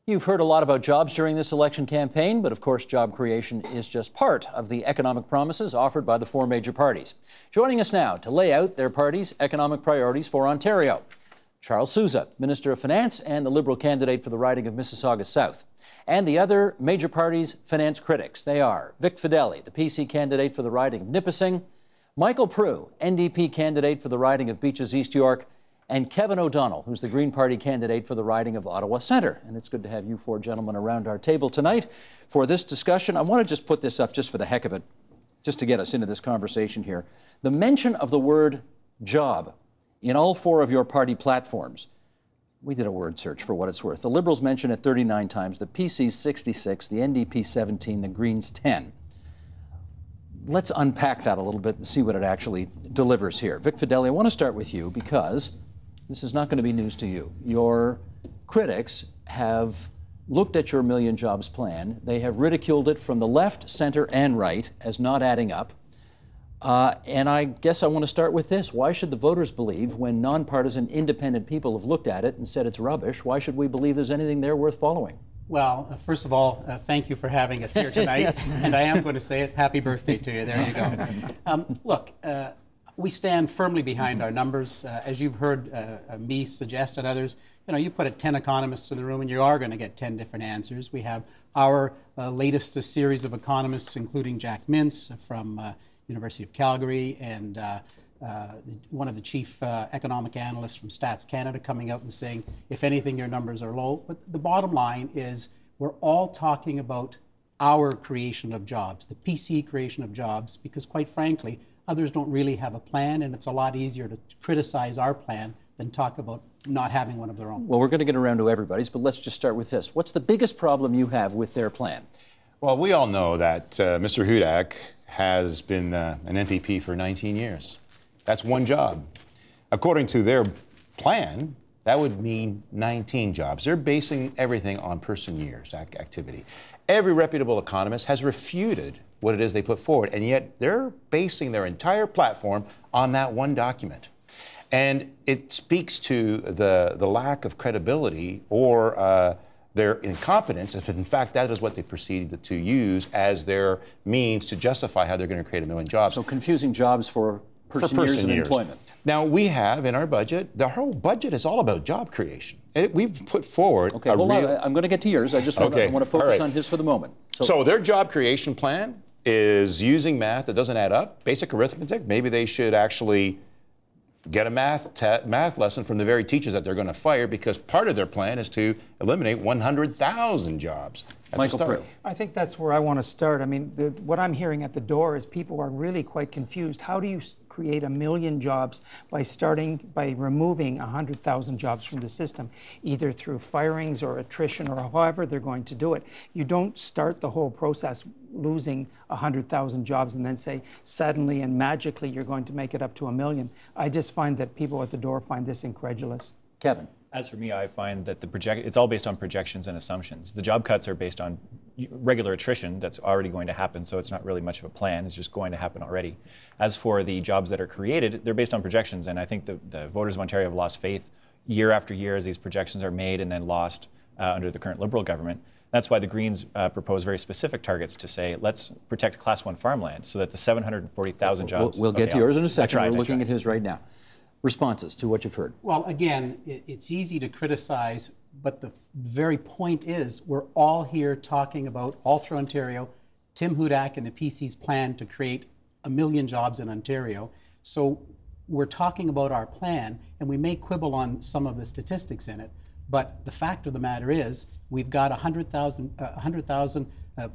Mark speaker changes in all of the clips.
Speaker 1: You've heard a lot about jobs during this election campaign, but of course job creation is just part of the economic promises offered by the four major parties. Joining us now to lay out their party's economic priorities for Ontario, Charles Sousa, Minister of Finance and the Liberal candidate for the riding of Mississauga South. And the other major party's finance critics. They are Vic Fedeli, the PC candidate for the riding of Nipissing, Michael Prue, NDP candidate for the riding of Beaches East York, and Kevin O'Donnell, who's the Green Party candidate for the riding of Ottawa Centre. And it's good to have you four gentlemen around our table tonight for this discussion. I want to just put this up just for the heck of it, just to get us into this conversation here. The mention of the word job in all four of your party platforms, we did a word search for what it's worth. The Liberals mention it 39 times, the PC 66, the NDP 17, the Greens 10. Let's unpack that a little bit and see what it actually delivers here. Vic Fedeli, I want to start with you because this is not going to be news to you. Your critics have looked at your Million Jobs plan. They have ridiculed it from the left, center, and right as not adding up. And I guess I want to start with this. Why should the voters believe when nonpartisan, independent people have looked at it and said it's rubbish? Why should we believe there's anything there worth following?
Speaker 2: Well, first of all, thank you for having us here tonight.
Speaker 1: Yes.
Speaker 2: And I am going to say it. Happy birthday to you. There you go. Look, we stand firmly behind our numbers. As you've heard me suggest and others, you put 10 economists in the room and you are going to get 10 different answers. We have our latest series of economists, including Jack Mintz from University of Calgary and one of the chief economic analysts from Stats Canada coming out and saying, if anything, your numbers are low. But the bottom line is we're all talking about our creation of jobs, the PC creation of jobs, because quite frankly, others don't really have a plan, and it's a lot easier to criticize our plan than talk about not having one of their own.
Speaker 1: Well, we're going to get around to everybody's, but let's just start with this. What's the biggest problem you have with their plan?
Speaker 3: Well, we all know that Mr. Hudak has been an MPP for 19 years. That's one job. According to their plan, that would mean 19 jobs. They're basing everything on person years activity. Every reputable economist has refuted what it is they put forward, and yet they're basing their entire platform on that one document. And it speaks to the lack of credibility or their incompetence, if in fact that is what they proceeded to use as their means to justify how they're going to create 1 million jobs.
Speaker 1: So confusing jobs for person years of employment.
Speaker 3: Now, we have in our budget, the whole budget is all about job creation. And we've put forward
Speaker 1: Okay, hold on. I'm going to get to yours. I just want to focus on his for the moment.
Speaker 3: So their job creation plan is using math that doesn't add up, basic arithmetic. Maybe they should actually get a math lesson from the very teachers that they're going to fire, because part of their plan is to eliminate 100,000 jobs.
Speaker 1: Michael Prue.
Speaker 4: I think that's where I want to start. I mean, what I'm hearing at the door is people are really quite confused. How do you create 1 million jobs by removing 100,000 jobs from the system, either through firings or attrition or however they're going to do it? You don't start the whole process losing 100,000 jobs and then say suddenly and magically you're going to make it up to 1 million. I just find that people at the door find this incredulous.
Speaker 1: Kevin.
Speaker 5: As for me, I find that it's all based on projections and assumptions. The job cuts are based on regular attrition that's already going to happen, so it's not really much of a plan. It's just going to happen already. As for the jobs that are created, they're based on projections, and I think the voters of Ontario have lost faith year after year as these projections are made and then lost under the current Liberal government. That's why the Greens propose very specific targets to say, let's protect Class 1 farmland so that the 740,000 jobs...
Speaker 1: We'll get to yours in a second. We're looking at his right now. Responses to what you've heard?
Speaker 2: Well, again, it's easy to criticize, but the very point is we're all here talking about, all through Ontario, Tim Hudak and the PC's plan to create 1 million jobs in Ontario. So we're talking about our plan, and we may quibble on some of the statistics in it, but the fact of the matter is we've got 100,000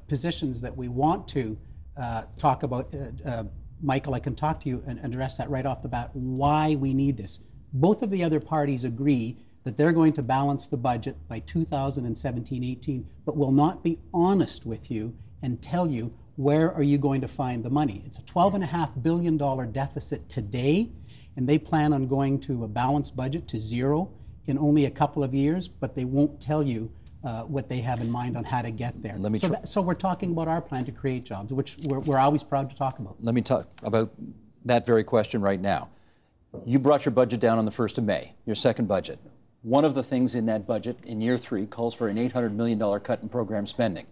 Speaker 2: positions that we want to talk about. Michael, I can talk to you and address that right off the bat, why we need this. Both of the other parties agree that they're going to balance the budget by 2017-18, but will not be honest with you and tell you where are you going to find the money. It's a $12.5 billion deficit today, and they plan on going to a balanced budget to zero in only a couple of years, but they won't tell you what they have in mind on how to get there. So we're talking about our plan to create jobs, which we're always proud to talk about.
Speaker 1: Let me talk about that very question right now. You brought your budget down on the 1st of May, your second budget. One of the things in that budget in year 3 calls for an $800 million cut in program spending.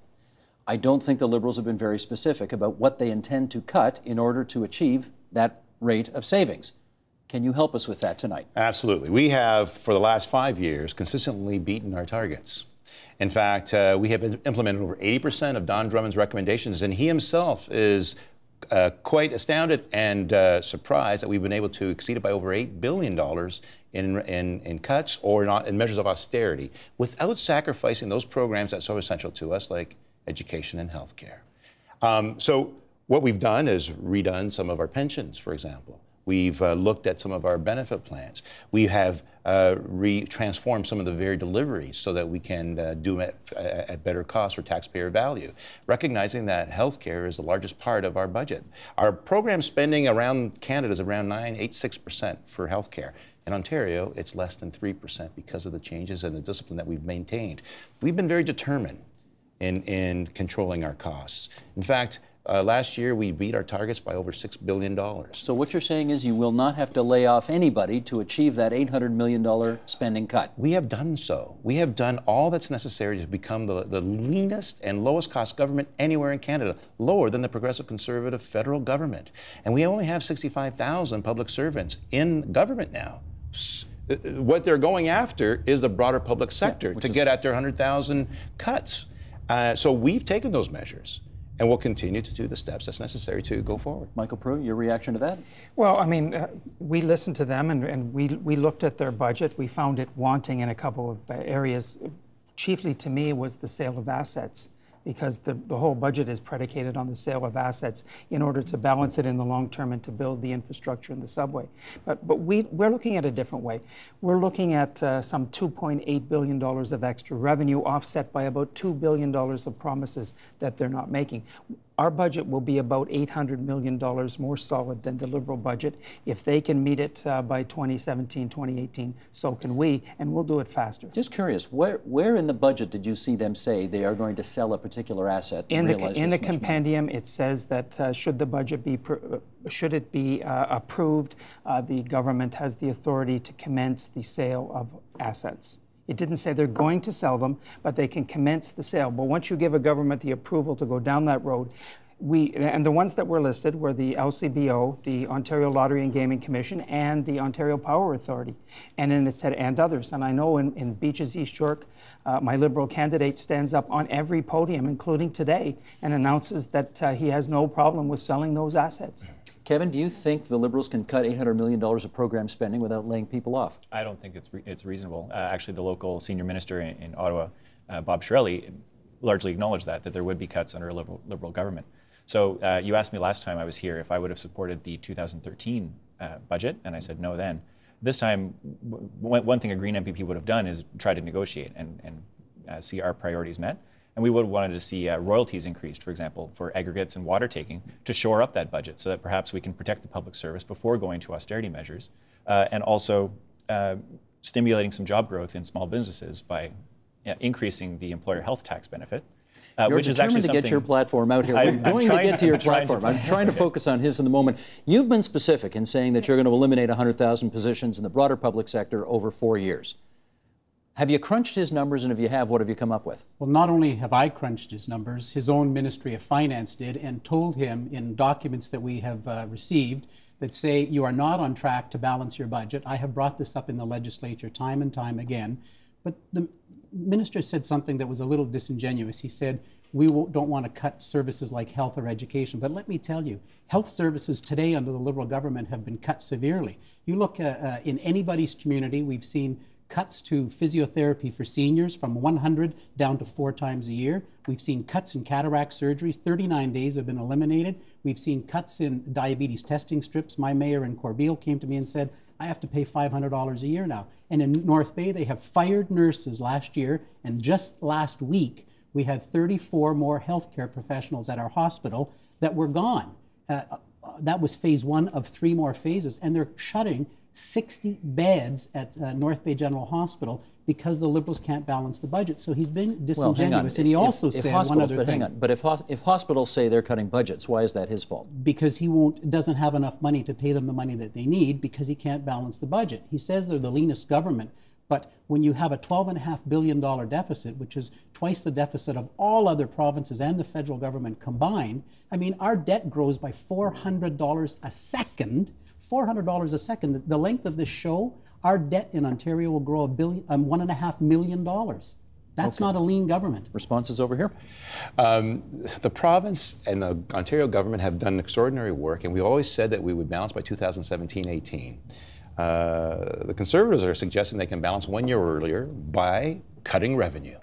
Speaker 1: I don't think the Liberals have been very specific about what they intend to cut in order to achieve that rate of savings. Can you help us with that tonight?
Speaker 3: Absolutely. We have, for the last 5 years, consistently beaten our targets. In fact, we have implemented over 80% of Don Drummond's recommendations, and he himself is quite astounded and surprised that we've been able to exceed it by over $8 billion in cuts or in measures of austerity without sacrificing those programs that are so essential to us, like education and health care. So what we've done is redone some of our pensions, for example. We've looked at some of our benefit plans. We have transformed some of the very deliveries so that we can do it at better cost for taxpayer value, recognizing that healthcare is the largest part of our budget. Our program spending around Canada is around 9.86% for healthcare. In Ontario, it's less than 3% because of the changes and the discipline that we've maintained. We've been very determined in controlling our costs. In fact, last year, we beat our targets by over $6 billion.
Speaker 1: So what you're saying is you will not have to lay off anybody to achieve that $800 million spending cut.
Speaker 3: We have done so. We have done all that's necessary to become the leanest and lowest cost government anywhere in Canada, lower than the Progressive Conservative federal government. And we only have 65,000 public servants in government now. What they're going after is the broader public sector to get at their 100,000 cuts. So we've taken those measures. And we'll continue to do the steps that's necessary to go forward.
Speaker 1: Michael Pruitt, your reaction to that?
Speaker 4: Well, I mean, we listened to them and we looked at their budget. We found it wanting in a couple of areas. Chiefly to me was the sale of assets, because the whole budget is predicated on the sale of assets in order to balance it in the long term and to build the infrastructure in the subway. But we're looking at a different way. We're looking at some $2.8 billion of extra revenue offset by about $2 billion of promises that they're not making. Our budget will be about $800 million more solid than the Liberal budget. If they can meet it by 2017, 2018, so can we, and we'll do it faster.
Speaker 1: Just curious, where in the budget did you see them say they are going to sell a particular asset?
Speaker 4: In the compendium, it says that should the budget be approved, the government has the authority to commence the sale of assets. It didn't say they're going to sell them, but they can commence the sale. But once you give a government the approval to go down that road, and the ones that were listed were the LCBO, the Ontario Lottery and Gaming Commission, and the Ontario Power Authority. And then it said, and others. And I know in Beaches East York, my Liberal candidate stands up on every podium, including today, and announces that he has no problem with selling those assets.
Speaker 1: Kevin, do you think the Liberals can cut $800 million of program spending without laying people off?
Speaker 5: I don't think it's reasonable. Actually, the local senior minister in Ottawa, Bob Chiarelli, largely acknowledged that there would be cuts under a Liberal government. So you asked me last time I was here if I would have supported the 2013 budget, and I said no then. This time, one thing a Green MPP would have done is try to negotiate and see our priorities met. And we would have wanted to see royalties increased, for example, for aggregates and water taking to shore up that budget so that perhaps we can protect the public service before going to austerity measures, and also stimulating some job growth in small businesses by increasing the employer health tax benefit.
Speaker 1: Which is actually something to get your platform out here. We're going to get to your platform. I'm trying to focus on his in the moment. You've been specific in saying that you're going to eliminate 100,000 positions in the broader public sector over 4 years. Have you crunched his numbers, and if you have, what have you come up with?
Speaker 2: Well, not only have I crunched his numbers, his own Ministry of Finance did, and told him in documents that we have received that say you are not on track to balance your budget. I have brought this up in the legislature time and time again, but the minister said something that was a little disingenuous. He said, we don't want to cut services like health or education. But let me tell you, health services today under the Liberal government have been cut severely. You look in anybody's community, we've seen cuts to physiotherapy for seniors from 100 down to 4 times a year. We've seen cuts in cataract surgeries. 39 days have been eliminated. We've seen cuts in diabetes testing strips. My mayor in Corbeil came to me and said, I have to pay $500 a year now. And in North Bay, they have fired nurses last year, and just last week, we had 34 more healthcare professionals at our hospital that were gone. That was phase 1 of 3 more phases, and they're shutting 60 beds at North Bay General Hospital because the Liberals can't balance the budget. So he's been disingenuous. And he also said one other thing.
Speaker 1: But if hospitals say they're cutting budgets, why is that his fault?
Speaker 2: Because he doesn't have enough money to pay them the money that they need because he can't balance the budget. He says they're the leanest government, But when you have a $12.5 billion deficit, which is twice the deficit of all other provinces and the federal government combined, I mean, our debt grows by $400 a second. $400 a second. The length of this show, our debt in Ontario will grow $1.5 million. That's not a lean government.
Speaker 1: Responses over here?
Speaker 3: The province and the Ontario government have done extraordinary work, and we always said that we would balance by 2017-18. The Conservatives are suggesting they can balance 1 year earlier by cutting revenue.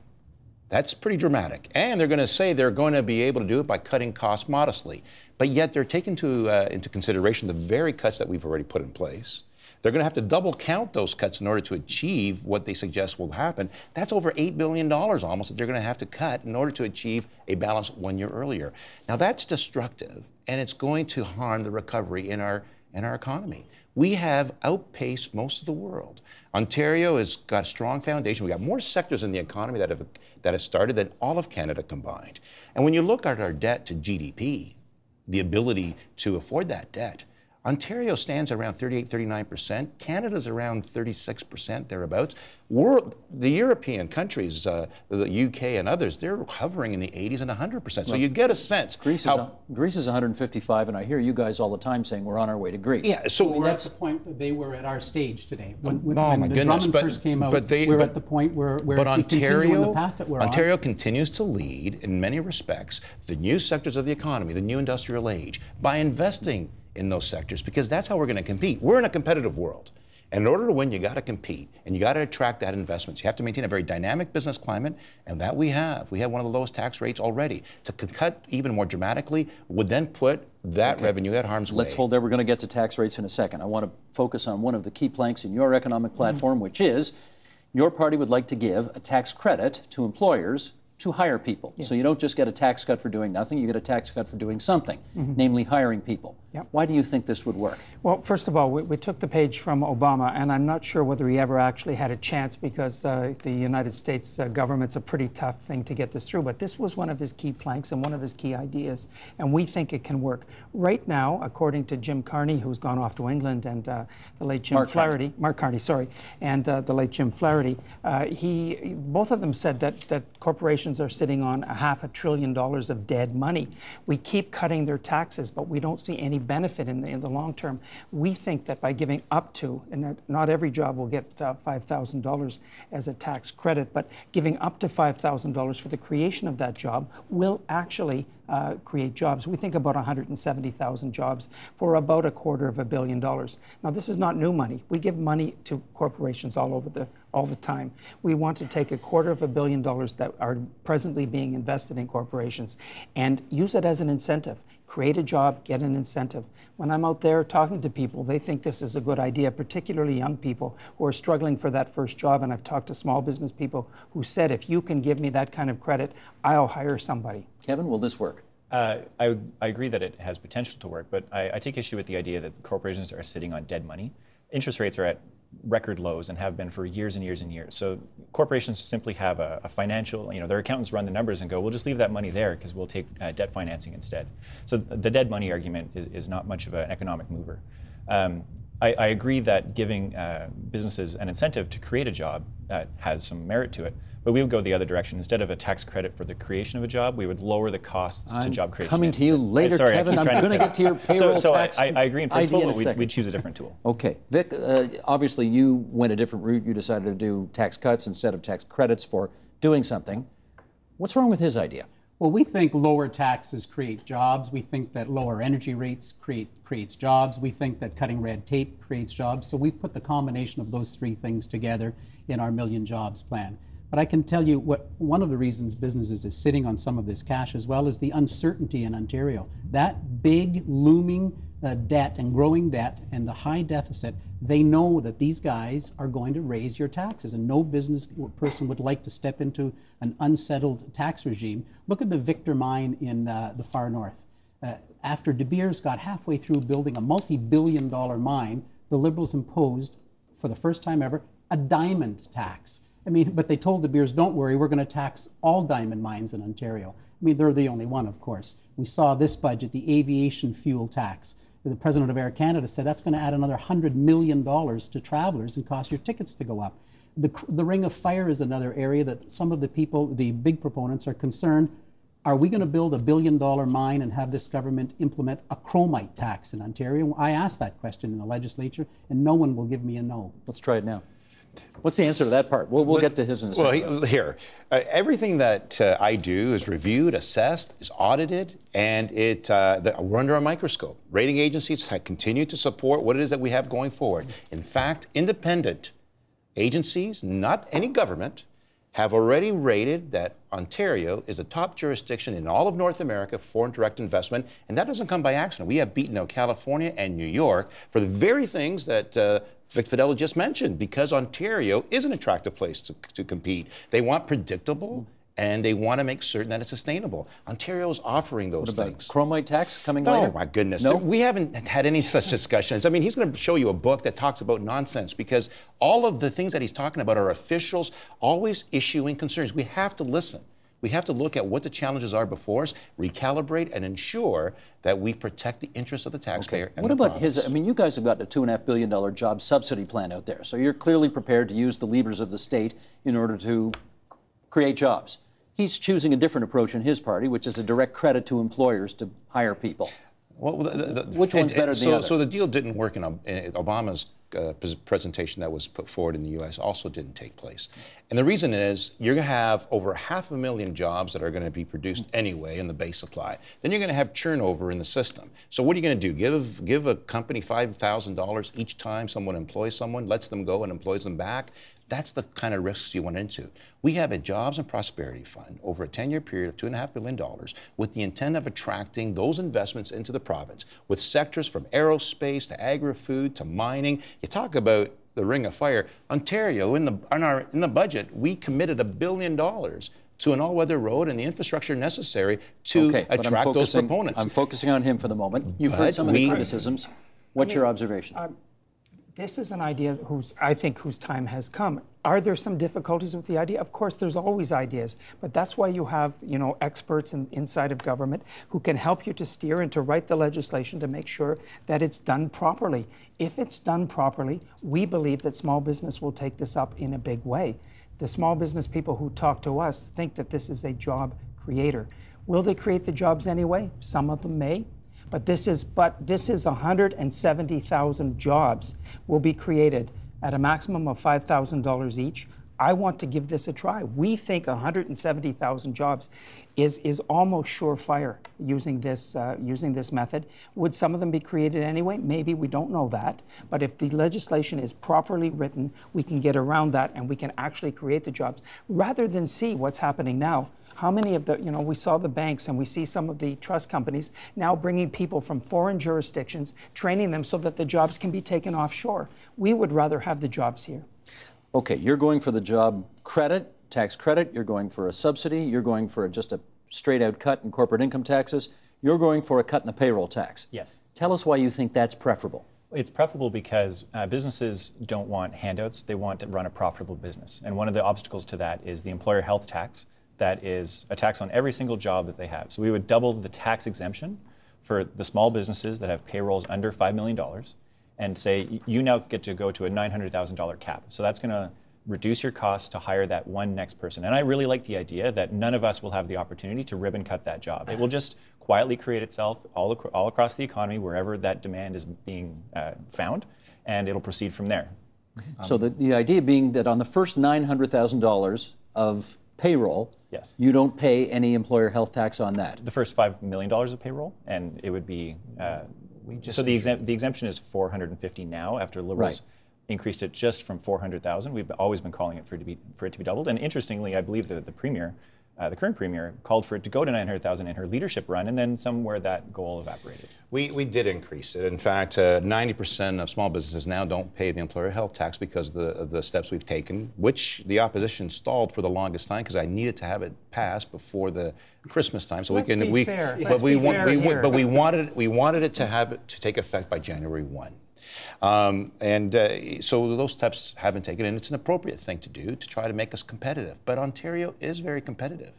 Speaker 3: That's pretty dramatic. And they're going to say they're going to be able to do it by cutting costs modestly. But yet they're taking into consideration the very cuts that we've already put in place. They're going to have to double count those cuts in order to achieve what they suggest will happen. That's over $8 billion almost that they're going to have to cut in order to achieve a balance 1 year earlier. Now that's destructive, and it's going to harm the recovery in our economy. We have outpaced most of the world. Ontario has got a strong foundation. We got more sectors in the economy that have started than all of Canada combined. And when you look at our debt to GDP, the ability to afford that debt, Ontario stands around 38, 39%. Canada's around 36%, thereabouts. The European countries, the UK and others, they're hovering in the 80s and 100%. So you get a sense.
Speaker 1: Greece is 155, and I hear you guys all the time saying we're on our way to Greece.
Speaker 3: Yeah, so
Speaker 2: that's the point that they were at our stage today. When
Speaker 3: my
Speaker 2: the
Speaker 3: goodness,
Speaker 2: Drummond first came out, we're at the point where if we continue on the path that we're
Speaker 3: Ontario continues to lead in many respects the new sectors of the economy, the new industrial age, by investing in those sectors, because that's how we're going to compete. We're in a competitive world. And in order to win, you got to compete, and you got to attract that investment. You have to maintain a very dynamic business climate, and that we have. We have one of the lowest tax rates already. To cut even more dramatically would then put that revenue at harm's way.
Speaker 1: Let's hold there. We're going to get to tax rates in a second. I want to focus on one of the key planks in your economic platform, which is your party would like to give a tax credit to employers to hire people. Yes. So you don't just get a tax cut for doing nothing, you get a tax cut for doing something, namely hiring people. Yep. Why do you think this would work?
Speaker 4: Well, first of all, we took the page from Obama, and I'm not sure whether he ever actually had a chance, because the United States government's a pretty tough thing to get this through, but this was one of his key planks and one of his key ideas, and we think it can work. Right now, according to Jim Carney, who's gone off to England, and the late Jim Flaherty, Mark Carney, sorry, and the late Jim Flaherty, both of them said that corporations are sitting on $500 billion of dead money. We keep cutting their taxes, but we don't see any benefit in the long term. We think that by giving up to, and not every job will get $5,000 as a tax credit, but giving up to $5,000 for the creation of that job will actually create jobs. We think about 170,000 jobs for about $250 million. Now, this is not new money. We give money to corporations all the time. We want to take $250 million that are presently being invested in corporations and use it as an incentive. Create a job, get an incentive. When I'm out there talking to people, they think this is a good idea, particularly young people who are struggling for that first job. And I've talked to small business people who said, if you can give me that kind of credit, I'll hire somebody.
Speaker 1: Kevin, will this work?
Speaker 5: I agree that it has potential to work, but I take issue with the idea that corporations are sitting on dead money. Interest rates are at record lows and have been for years and years and years. So corporations simply have a financial, their accountants run the numbers and go, we'll just leave that money there because we'll take debt financing instead. So the dead money argument is not much of an economic mover. I agree that giving businesses an incentive to create a job has some merit to it, but we would go the other direction. Instead of a tax credit for the creation of a job, we would lower the costs to job creation.
Speaker 1: Coming to you later,
Speaker 5: sorry,
Speaker 1: Kevin. I'm going to get to your payroll tax.
Speaker 5: I agree in principle, but we'd choose a different tool.
Speaker 1: Okay. Vic, obviously you went a different route. You decided to do tax cuts instead of tax credits for doing something. What's wrong with his idea?
Speaker 2: Well, we think lower taxes create jobs. We think that lower energy rates creates jobs. We think that cutting red tape creates jobs. So we've put the combination of those three things together in our Million Jobs plan. But I can tell you one of the reasons businesses is sitting on some of this cash, as well as the uncertainty in Ontario. That big looming debt and growing debt and the high deficit, they know that these guys are going to raise your taxes, and no business person would like to step into an unsettled tax regime. Look at the Victor mine in the far north. After De Beers got halfway through building a multi-billion-dollar mine, the Liberals imposed, for the first time ever, a diamond tax. But they told De Beers, don't worry, we're going to tax all diamond mines in Ontario. They're the only one, of course. We saw this budget, the aviation fuel tax. The president of Air Canada said that's going to add another $100 million to travelers and cost your tickets to go up. The Ring of Fire is another area that some of the people, the big proponents, are concerned. Are we going to build a $1 billion mine and have this government implement a chromite tax in Ontario? I asked that question in the legislature, and no one will give me a no.
Speaker 1: Let's try it now. What's the answer to that part? We'll get to his in a second.
Speaker 3: Well, here, everything that I do is reviewed, assessed, is audited, and we're under a microscope. Rating agencies continue to support what it is that we have going forward. In fact, independent agencies, not any government, have already rated that Ontario is a top jurisdiction in all of North America for foreign direct investment, and that doesn't come by accident. We have beaten out California and New York for the very things that Vic Fidela just mentioned, because Ontario is an attractive place to compete. They want predictable, and they want to make certain that it's sustainable. Ontario is offering those things.
Speaker 1: Chromite tax coming later?
Speaker 3: Oh, my goodness.
Speaker 1: No?
Speaker 3: We haven't had any such discussions. I mean, he's going to show you a book that talks about nonsense, because all of the things that he's talking about are officials always issuing concerns. We have to listen. We have to look at what the challenges are before us, recalibrate, and ensure that we protect the interests of the taxpayer. And
Speaker 1: what about his? I mean, you guys have got a $2.5 billion job subsidy plan out there, so you're clearly prepared to use the levers of the state in order to create jobs. He's choosing a different approach in his party, which is a direct credit to employers to hire people.
Speaker 3: Well,
Speaker 1: which one's better than the other?
Speaker 3: So the deal didn't work in Obama's presentation that was put forward in the U.S. also didn't take place. And the reason is you're going to have over 500,000 jobs that are going to be produced anyway in the base supply. Then you're going to have turnover in the system. So what are you going to do? Give a company $5,000 each time someone employs someone, lets them go and employs them back? That's the kind of risks you went into. We have a Jobs and Prosperity Fund over a 10-year period of $2.5 billion with the intent of attracting those investments into the province with sectors from aerospace to agri-food to mining. You talk about the Ring of Fire. Ontario, in the budget, we committed $1 billion to an all-weather road and the infrastructure necessary to attract those proponents.
Speaker 1: I'm focusing on him for the moment. You've heard some of the criticisms. What's your observation?
Speaker 4: This is an idea I think whose time has come. Are there some difficulties with the idea? Of course, there's always ideas, but that's why you have, experts inside of government who can help you to steer and to write the legislation to make sure that it's done properly. If it's done properly, we believe that small business will take this up in a big way. The small business people who talk to us think that this is a job creator. Will they create the jobs anyway? Some of them may. But this is 170,000 jobs will be created at a maximum of $5,000 each. I want to give this a try. We think 170,000 jobs is almost surefire using this method. Would some of them be created anyway? Maybe, we don't know that. But if the legislation is properly written, we can get around that and we can actually create the jobs rather than see what's happening now. How many of the, we saw the banks and we see some of the trust companies now bringing people from foreign jurisdictions, training them so that the jobs can be taken offshore. We would rather have the jobs here.
Speaker 1: Okay, you're going for the job credit, tax credit. You're going for a subsidy. You're going for just a straight-out cut in corporate income taxes. You're going for a cut in the payroll tax.
Speaker 5: Yes.
Speaker 1: Tell us why you think that's preferable.
Speaker 5: It's preferable because businesses don't want handouts. They want to run a profitable business. And one of the obstacles to that is the employer health tax. That is a tax on every single job that they have. So we would double the tax exemption for the small businesses that have payrolls under $5 million and say you now get to go to a $900,000 cap. So that's going to reduce your costs to hire that one next person. And I really like the idea that none of us will have the opportunity to ribbon cut that job. It will just quietly create itself all across the economy wherever that demand is being found, and it'll proceed from there.
Speaker 1: So the idea being that on the first $900,000 of payroll,
Speaker 5: yes,
Speaker 1: you don't pay any employer health tax on that.
Speaker 5: The first $5 million of payroll, and it would be, so the exemption is $450 now after Liberals increased it just from $400,000. We've always been calling it for it to be doubled. And interestingly, I believe that the Premier, the current Premier, called for it to go to $900,000 in her leadership run, and then somewhere that goal evaporated.
Speaker 3: We did increase it. In fact, 90% of small businesses now don't pay the employer health tax because of the steps we've taken, which the opposition stalled for the longest time because I needed to have it passed before the Christmas time, so we wanted it to take effect by January 1. So those steps haven't taken, and it's an appropriate thing to do to try to make us competitive. But Ontario is very competitive.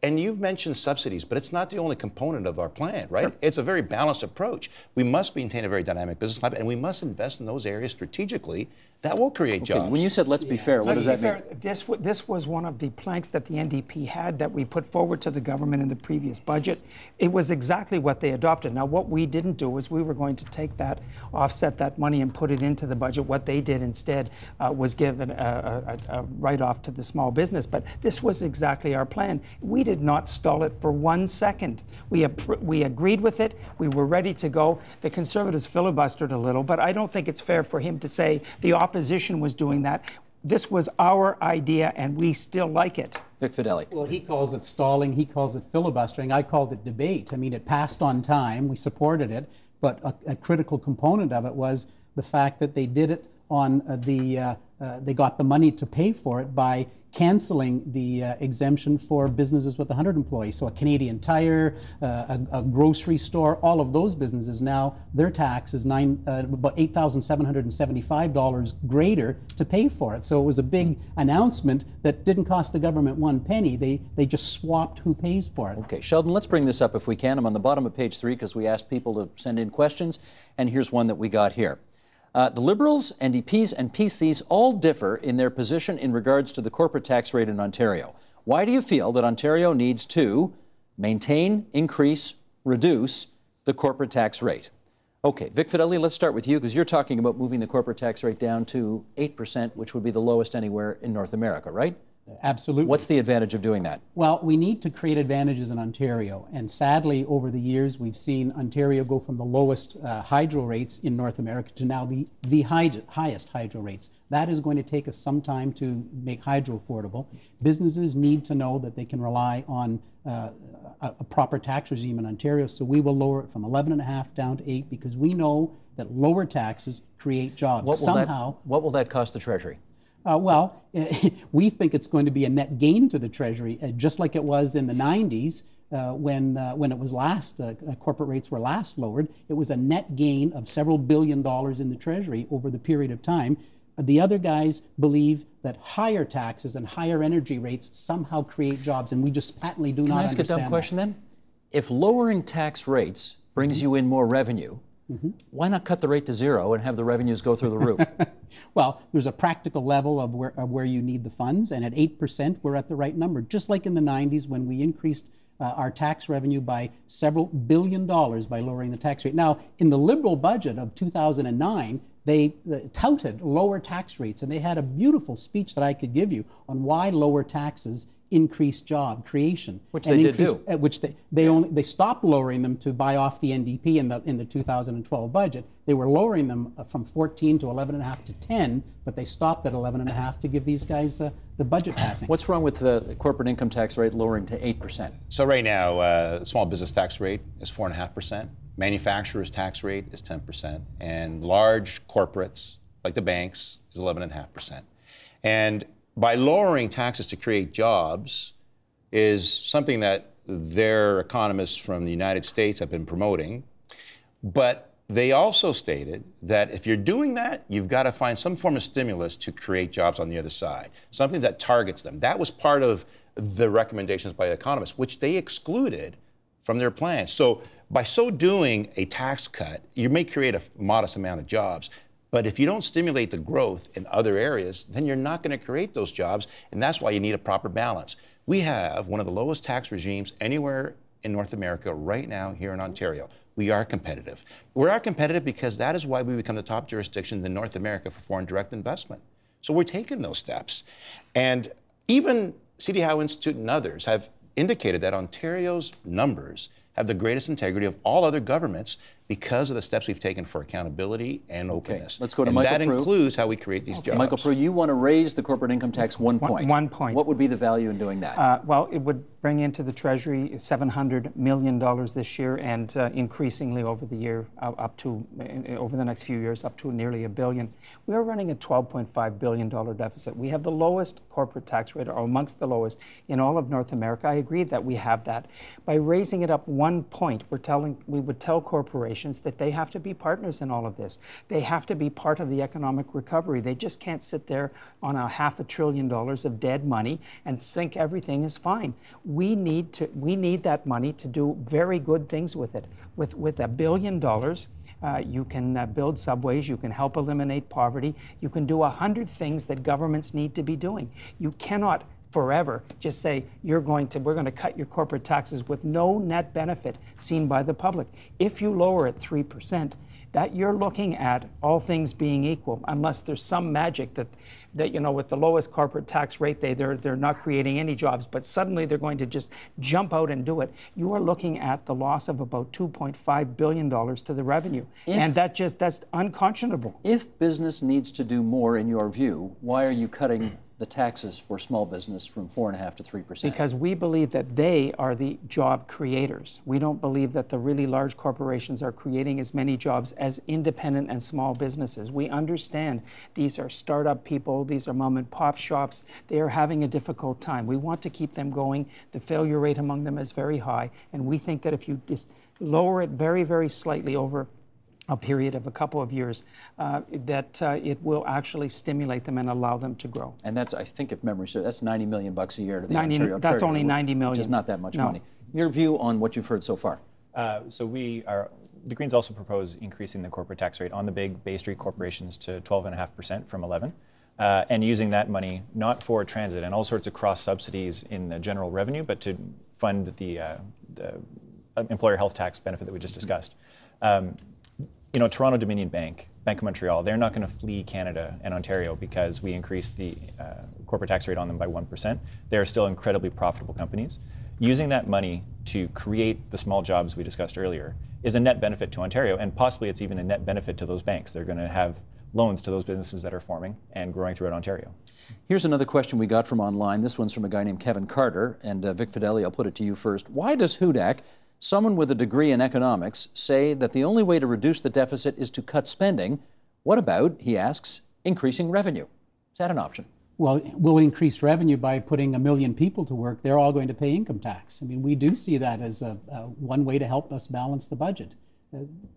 Speaker 3: And you've mentioned subsidies, but it's not the only component of our plan, right? It's a very balanced approach. We must maintain a very dynamic business climate, and we must invest in those areas strategically that will create jobs.
Speaker 1: When you said let's be fair, what does that mean?
Speaker 4: This was one of the planks that the NDP had that we put forward to the government in the previous budget. It was exactly what they adopted. Now, what we didn't do is we were going to take that, offset that money and put it into the budget. What they did instead was give a write-off to the small business. But this was exactly our plan. We did not stall it for 1 second. We agreed with it. We were ready to go. The Conservatives filibustered a little, but I don't think it's fair for him to say the opposition was doing that. This was our idea, and we still like it.
Speaker 1: Vic Fedeli.
Speaker 2: Well, he calls it stalling, he calls it filibustering, I called it debate. I mean, it passed on time, we supported it, but a critical component of it was the fact that they did it on they got the money to pay for it by canceling the exemption for businesses with 100 employees. So a Canadian Tire, a grocery store, all of those businesses now, their tax is about $8,775 greater to pay for it. So it was a big announcement that didn't cost the government 1 penny. They just swapped who pays for it.
Speaker 1: Okay, Sheldon, let's bring this up if we can. I'm on the bottom of page 3 because we asked people to send in questions, and here's one that we got here. The Liberals, NDPs, and PCs all differ in their position in regards to the corporate tax rate in Ontario. Why do you feel that Ontario needs to maintain, increase, reduce the corporate tax rate? Okay, Vic Fedeli, let's start with you because you're talking about moving the corporate tax rate down to 8%, which would be the lowest anywhere in North America, right?
Speaker 2: Absolutely.
Speaker 1: What's the advantage of doing that?
Speaker 2: Well, we need to create advantages in Ontario. And sadly, over the years, we've seen Ontario go from the lowest hydro rates in North America to now the highest hydro rates. That is going to take us some time to make hydro affordable. Businesses need to know that they can rely on a proper tax regime in Ontario. So we will lower it from 11.5 down to 8 because we know that lower taxes create jobs.
Speaker 1: What will that cost the Treasury?
Speaker 2: Well, we think it's going to be a net gain to the Treasury, just like it was in the 90s when it was corporate rates were last lowered. It was a net gain of several $billion in the Treasury over the period of time. The other guys believe that higher taxes and higher energy rates somehow create jobs, and we just patently do not understand that.
Speaker 1: Can I ask a dumb question then? If lowering tax rates brings you in more revenue, why not cut the rate to 0 and have the revenues go through the roof?
Speaker 2: Well, there's a practical level of where you need the funds, and at 8%, we're at the right number. Just like in the 90s when we increased our tax revenue by several $1 billion by lowering the tax rate. Now, in the Liberal budget of 2009, they touted lower tax rates, and they had a beautiful speech that I could give you on why lower taxes increase job creation,
Speaker 1: which they did do.
Speaker 2: Which they stopped lowering them to buy off the NDP in the 2012 budget. They were lowering them from 14 to 11.5 to 10, but they stopped at 11.5 to give these guys the budget passing.
Speaker 1: What's wrong with the corporate income tax rate lowering to 8%?
Speaker 3: So right now, small business tax rate is 4.5%. Manufacturers tax rate is 10%, and large corporates like the banks is 11.5%. And by lowering taxes to create jobs is something that their economists from the United States have been promoting. But they also stated that if you're doing that, you've got to find some form of stimulus to create jobs on the other side, something that targets them. That was part of the recommendations by economists, which they excluded from their plan. So by so doing a tax cut, you may create a modest amount of jobs. But if you don't stimulate the growth in other areas, then you're not going to create those jobs, and that's why you need a proper balance. We have one of the lowest tax regimes anywhere in North America right now here in Ontario. We are competitive. We are competitive because that is why we become the top jurisdiction in North America for foreign direct investment. So we're taking those steps. And even C.D. Howe Institute and others have indicated that Ontario's numbers have the greatest integrity of all other governments because of the steps we've taken for accountability and openness.
Speaker 1: Let's go to Michael Proulx.
Speaker 3: And that includes how we create these jobs.
Speaker 1: Michael Proulx, you want to raise the corporate income tax 1 point.
Speaker 4: 1 point.
Speaker 1: What would be the value in doing that?
Speaker 4: Well, it would bring into the Treasury $700 million this year, and increasingly over the year, over the next few years, up to nearly $1 billion. We are running a $12.5 billion deficit. We have the lowest corporate tax rate, or amongst the lowest in all of North America. I agree that we have that. By raising it up one point, we would tell corporations that they have to be partners in all of this. They have to be part of the economic recovery. They just can't sit there on a $500 billion of dead money and think everything is fine. We need that money to do very good things with it. With $1 billion, you can build subways, you can help eliminate poverty, you can do 100 things that governments need to be doing. You cannot forever just say we're going to cut your corporate taxes with no net benefit seen by the public. If you lower it 3%, that you're looking at, all things being equal, unless there's some magic that with the lowest corporate tax rate, they're not creating any jobs, but suddenly they're going to just jump out and do it. You are looking at the loss of about $2.5 billion to the revenue. And that's unconscionable.
Speaker 1: If business needs to do more, in your view, why are you cutting the taxes for small business from 4.5% to 3%?
Speaker 4: Because we believe that they are the job creators. We don't believe that the really large corporations are creating as many jobs as independent and small businesses. We understand these are startup people, these are mom and pop shops. They are having a difficult time. We want to keep them going. The failure rate among them is very high, and we think that if you just lower it very, very slightly over a period of a couple of years, it will actually stimulate them and allow them to grow.
Speaker 1: And that's, I think, if memory serves, that's $90 million a year to the Ontario
Speaker 4: That's
Speaker 1: Treasury,
Speaker 4: only $90 million.
Speaker 1: Which is not that much money. Your view on what you've heard so far?
Speaker 5: The Greens also propose increasing the corporate tax rate on the big Bay Street corporations to 12.5% from 11%, and using that money not for transit and all sorts of cross subsidies in the general revenue, but to fund the employer health tax benefit that we just discussed. Toronto Dominion Bank, Bank of Montreal, they're not going to flee Canada and Ontario because we increased the corporate tax rate on them by 1%. They're still incredibly profitable companies. Using that money to create the small jobs we discussed earlier is a net benefit to Ontario, and possibly it's even a net benefit to those banks. They're going to have loans to those businesses that are forming and growing throughout Ontario.
Speaker 1: Here's another question we got from online. This one's from a guy named Kevin Carter, and Vic Fideli, I'll put it to you first. Why does Hudak, someone with a degree in economics, say that the only way to reduce the deficit is to cut spending? What about, he asks, increasing revenue? Is that an option?
Speaker 2: Well, we'll increase revenue by putting 1 million people to work. They're all going to pay income tax. I mean, we do see that as one way to help us balance the budget.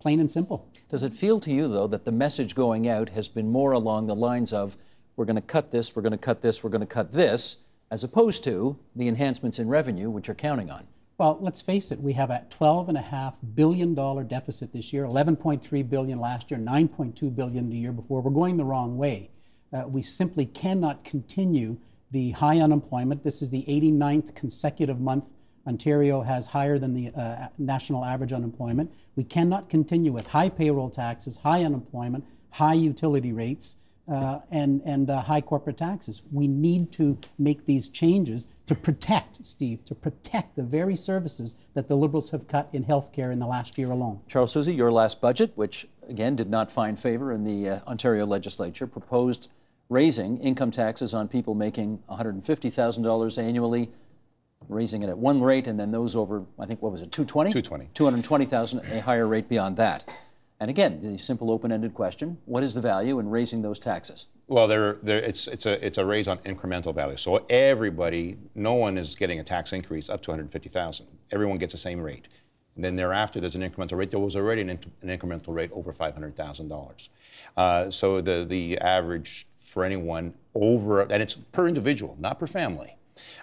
Speaker 2: Plain and simple.
Speaker 1: Does it feel to you, though, that the message going out has been more along the lines of, we're going to cut this, we're going to cut this, we're going to cut this, as opposed to the enhancements in revenue, which you're counting on?
Speaker 2: Well, let's face it, we have a $12.5 billion deficit this year, $11.3 billion last year, $9.2 billion the year before. We're going the wrong way. We simply cannot continue the high unemployment. This is the 89th consecutive month Ontario has higher than the national average unemployment. We cannot continue with high payroll taxes, high unemployment, high utility rates, and high corporate taxes. We need to make these changes to protect, Steve, to protect the very services that the Liberals have cut in healthcare in the last year alone.
Speaker 1: Charles Sousa, your last budget, which again did not find favor in the Ontario legislature, proposed raising income taxes on people making $150,000 annually, raising it at one rate, and then those over, I think, what was it, 220?
Speaker 3: 220.
Speaker 1: 220,000, a higher rate beyond that. And again, the simple open-ended question, what is the value in raising those taxes?
Speaker 3: Well, it's a raise on incremental value. So everybody, no one is getting a tax increase up to $150,000. Everyone gets the same rate. And then thereafter, there's an incremental rate. There was already an incremental rate over $500,000. So the average for anyone over, and it's per individual, not per family.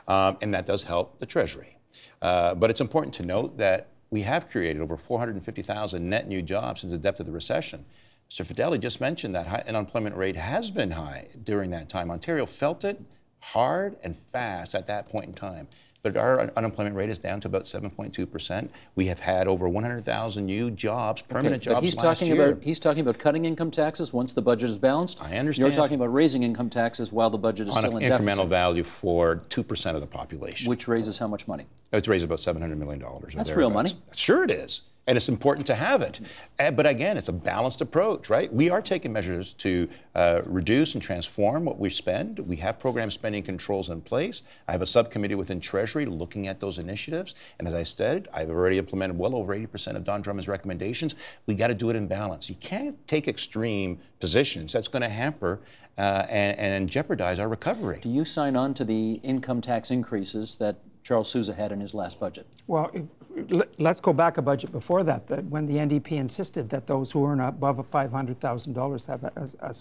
Speaker 3: And that does help the Treasury. But it's important to note that we have created over 450,000 net new jobs since the depth of the recession. Mr. Fideli just mentioned that high unemployment rate has been high during that time. Ontario felt it hard and fast at that point in time. But our unemployment rate is down to about 7.2%. We have had over 100,000 new jobs, permanent jobs last year.
Speaker 1: He's talking about cutting income taxes once the budget is balanced.
Speaker 3: I understand.
Speaker 1: You're talking about raising income taxes while the budget is still in deficit.
Speaker 3: On an incremental value for 2% of the population.
Speaker 1: Which raises how much money?
Speaker 3: It's raised about $700 million.
Speaker 1: That's real money.
Speaker 3: Sure it is. And it's important to have it. But again, it's a balanced approach, right? We are taking measures to reduce and transform what we spend. We have program spending controls in place. I have a subcommittee within Treasury looking at those initiatives. And as I said, I've already implemented well over 80% of Don Drummond's recommendations. We got to do it in balance. You can't take extreme positions. That's going to hamper and jeopardize our recovery.
Speaker 1: Do you sign on to the income tax increases that Charles Sousa had in his last budget?
Speaker 4: Well, let's go back a budget before that, when the NDP insisted that those who earn above $500,000 have a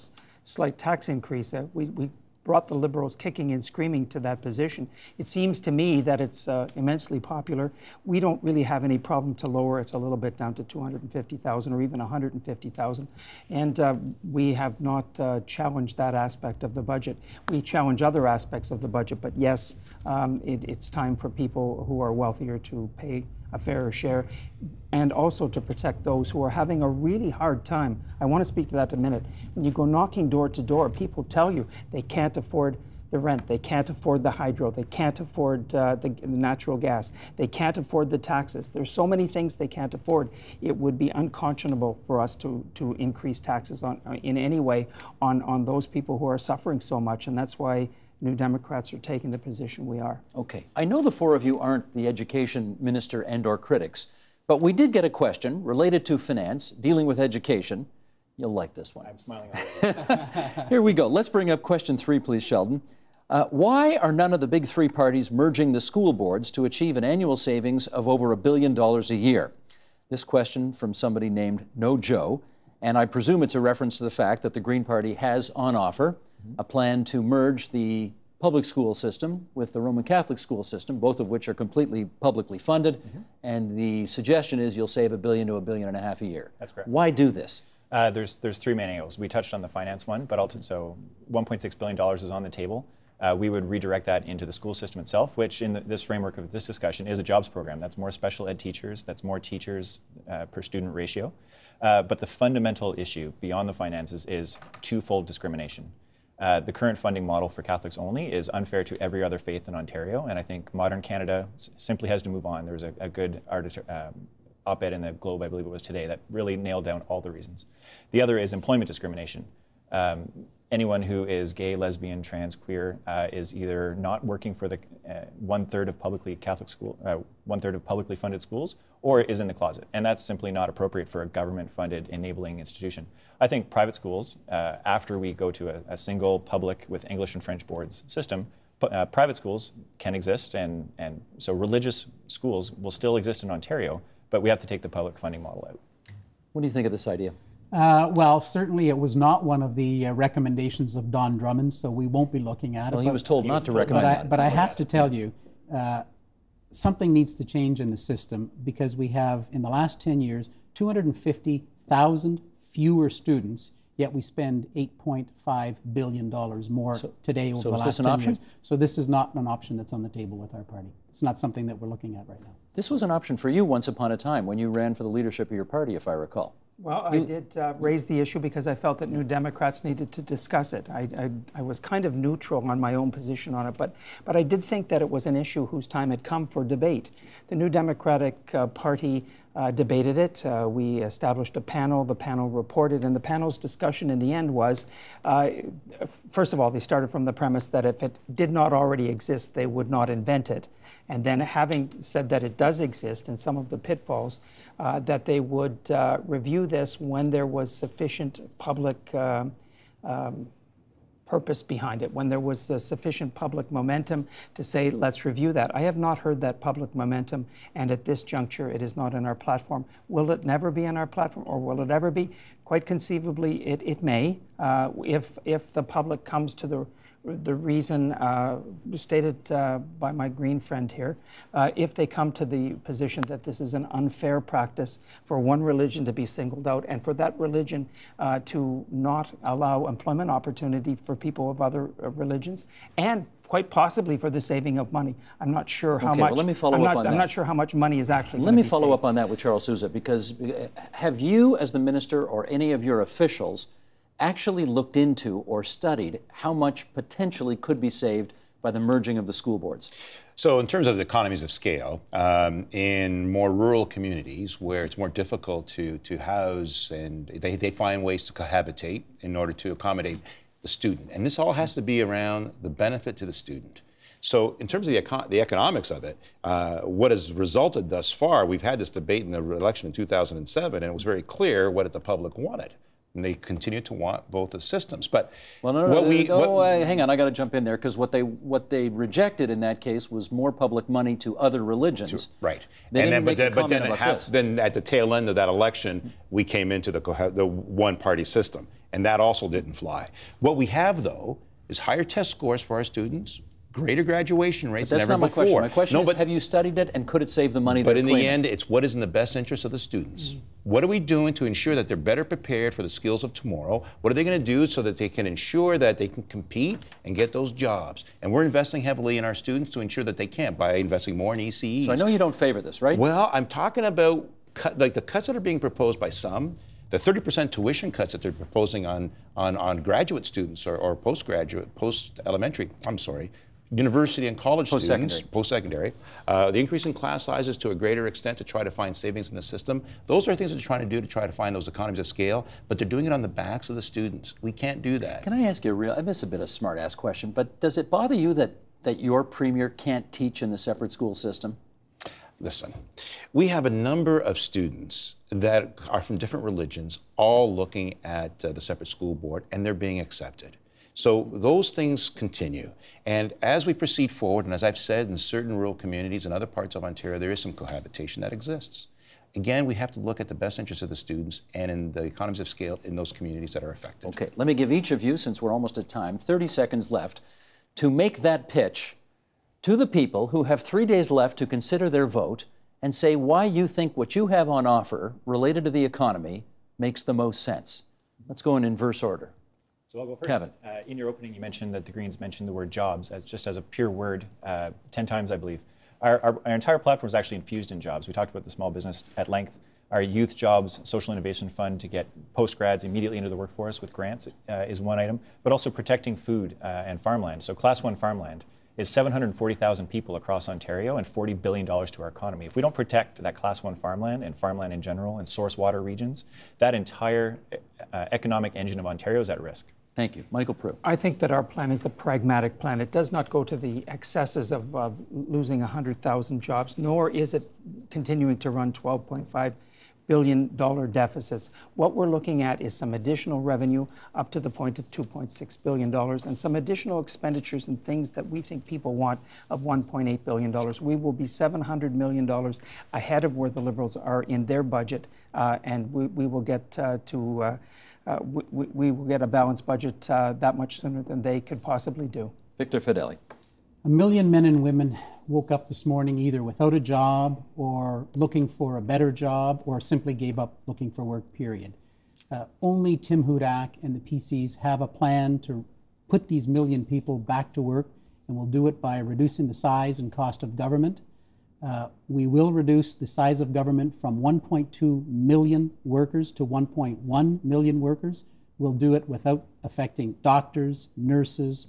Speaker 4: slight tax increase. We brought the Liberals kicking and screaming to that position. It seems to me that it's immensely popular. We don't really have any problem to lower it a little bit down to $250,000 or even $150,000. And we have not challenged that aspect of the budget. We challenge other aspects of the budget, but yes, it's time for people who are wealthier to pay a fairer share, and also to protect those who are having a really hard time. I want to speak to that in a minute. When you go knocking door to door, people tell you they can't afford the rent, they can't afford the hydro, they can't afford the natural gas, they can't afford the taxes. There's so many things they can't afford. It would be unconscionable for us to increase taxes in any way on those people who are suffering so much, and that's why New Democrats are taking the position we are.
Speaker 1: Okay. I know the four of you aren't the education minister and/or critics, but we did get a question related to finance, dealing with education. You'll like this one.
Speaker 5: I'm smiling already.
Speaker 1: Here we go. Let's bring up question 3, please, Sheldon. Why are none of the big three parties merging the school boards to achieve an annual savings of over $1 billion a year? This question from somebody named No Joe, and I presume it's a reference to the fact that the Green Party has on offer a plan to merge the public school system with the Roman Catholic school system, both of which are completely publicly funded, and the suggestion is you'll save $1 billion to $1.5 billion a year.
Speaker 5: That's correct.
Speaker 1: Why do this?
Speaker 5: There's three main angles. We touched on the finance one, but also so $1.6 billion is on the table. We would redirect that into the school system itself, which in this framework of this discussion is a jobs program. That's more special ed teachers, that's more teachers per student ratio. But the fundamental issue beyond the finances is twofold discrimination. The current funding model for Catholics only is unfair to every other faith in Ontario, and I think modern Canada simply has to move on. There was a good op-ed in the Globe, I believe it was today, that really nailed down all the reasons. The other is employment discrimination. Anyone who is gay, lesbian, trans, queer is either not working for the 1/3 of publicly Catholic school, 1/3 of publicly funded schools, or is in the closet, and that's simply not appropriate for a government-funded enabling institution. I think private schools, after we go to a single public with English and French boards system, private schools can exist, and so religious schools will still exist in Ontario, but we have to take the public funding model out.
Speaker 1: What do you think of this idea?
Speaker 2: Well, certainly it was not one of the recommendations of Don Drummond, so we won't be looking at it.
Speaker 1: Well, he was told not to recommend that.
Speaker 2: But I have to tell you, something needs to change in the system, because we have, in the last 10 years, 250,000 fewer students, yet we spend $8.5 billion more today over the last 10 years. So this is not an option that's on the table with our party. It's not something that we're looking at right now.
Speaker 1: This was an option for you once upon a time when you ran for the leadership of your party, if I recall.
Speaker 4: Well, I did raise the issue because I felt that New Democrats needed to discuss it. I was kind of neutral on my own position on it, but I did think that it was an issue whose time had come for debate. The New Democratic Party debated it. We established a panel. The panel reported, and the panel's discussion in the end was, first of all, they started from the premise that if it did not already exist, they would not invent it. And then, having said that it does exist and some of the pitfalls, that they would review this when there was sufficient public purpose behind it, when there was sufficient public momentum to say, let's review that. I have not heard that public momentum, and at this juncture, it is not in our platform. Will it never be in our platform, or will it ever be? Quite conceivably, it may, if the public comes to the reason stated by my Green friend here, if they come to the position that this is an unfair practice for one religion to be singled out, and for that religion to not allow employment opportunity for people of other religions, and quite possibly for the saving of money. I'm not sure how much.
Speaker 1: Well, let me follow up on that.
Speaker 4: I'm not sure how much money is actually
Speaker 1: Let me follow up on that with Charles Sousa, because have you, as the minister, or any of your officials, actually looked into or studied how much potentially could be saved by the merging of the school boards?
Speaker 3: So in terms of the economies of scale, in more rural communities where it's more difficult to house, and they find ways to cohabitate in order to accommodate the student. And this all has to be around the benefit to the student. So in terms of the economics of it, what has resulted thus far, we've had this debate in the election in 2007, and it was very clear what the public wanted. and they continue to want both the systems. But
Speaker 1: Well, hang on, I got to jump in there, because what they rejected in that case was more public money to other religions.
Speaker 3: Right.
Speaker 1: They
Speaker 3: And
Speaker 1: didn't make a comment about this.
Speaker 3: then at the tail end of that election, we came into the one-party system, and that also didn't fly. What we have, though, is higher test scores for our students, greater graduation rates than
Speaker 1: That's
Speaker 3: ever
Speaker 1: not my
Speaker 3: before.
Speaker 1: question. My question
Speaker 3: No,
Speaker 1: is, have you studied it, and could it save the money?
Speaker 3: But in the end, it's what is in the best interest of the students. What are we doing to ensure that they're better prepared for the skills of tomorrow? What are they going to do so that they can ensure that they can compete and get those jobs? And we're investing heavily in our students to ensure that they can by investing more in ECEs.
Speaker 1: So I know you don't favor this, right?
Speaker 3: Well, I'm talking about like the cuts that are being proposed by some, the 30% tuition cuts that they're proposing on graduate students or postgraduate, post-elementary, university and college students, post-secondary, the increase in class sizes to a greater extent to try to find savings in the system. Those are things that they're trying to do to try to find those economies of scale, but they're doing it on the backs of the students. We can't do that.
Speaker 1: Can I ask you I miss a bit of smart-ass question, but does it bother you that your premier can't teach in the separate school system?
Speaker 3: Listen, we have a number of students that are from different religions all looking at the separate school board, and they're being accepted. So those things continue. And as we proceed forward, and as I've said, in certain rural communities and other parts of Ontario, there is some cohabitation that exists. Again, we have to look at the best interests of the students and in the economies of scale in those communities that are affected.
Speaker 1: Okay, let me give each of you, since we're almost at time, 30 seconds left, to make that pitch to the people who have 3 days left to consider their vote and say why you think what you have on offer related to the economy makes the most sense. Let's go in inverse order.
Speaker 5: So I'll go first.
Speaker 1: Kevin.
Speaker 5: In your opening, you mentioned that the Greens mentioned the word jobs just as a pure word 10 times, I believe. Our entire platform is actually infused in jobs. We talked about the small business at length. Our youth jobs social innovation fund to get post-grads immediately into the workforce with grants is one item, but also protecting food and farmland. So Class 1 farmland is 740,000 people across Ontario and $40 billion to our economy. If we don't protect that Class 1 farmland and farmland in general and source water regions, that entire economic engine of Ontario is at risk.
Speaker 1: Thank you. Michael Proulx.
Speaker 4: I think that our plan is a pragmatic plan. It does not go to the excesses of losing 100,000 jobs, nor is it continuing to run $12.5 billion deficits. What we're looking at is some additional revenue up to the point of $2.6 billion and some additional expenditures and things that we think people want of $1.8 billion. We will be $700 million ahead of where the Liberals are in their budget, and we will get we will get a balanced budget that much sooner than they could possibly do.
Speaker 1: Victor Fedeli.
Speaker 2: 1 million men and women woke up this morning either without a job or looking for a better job or simply gave up looking for work, period. Only Tim Hudak and the PCs have a plan to put these million people back to work, and we'll do it by reducing the size and cost of government. We will reduce the size of government from 1.2 million workers to 1.1 million workers. We'll do it without affecting doctors, nurses,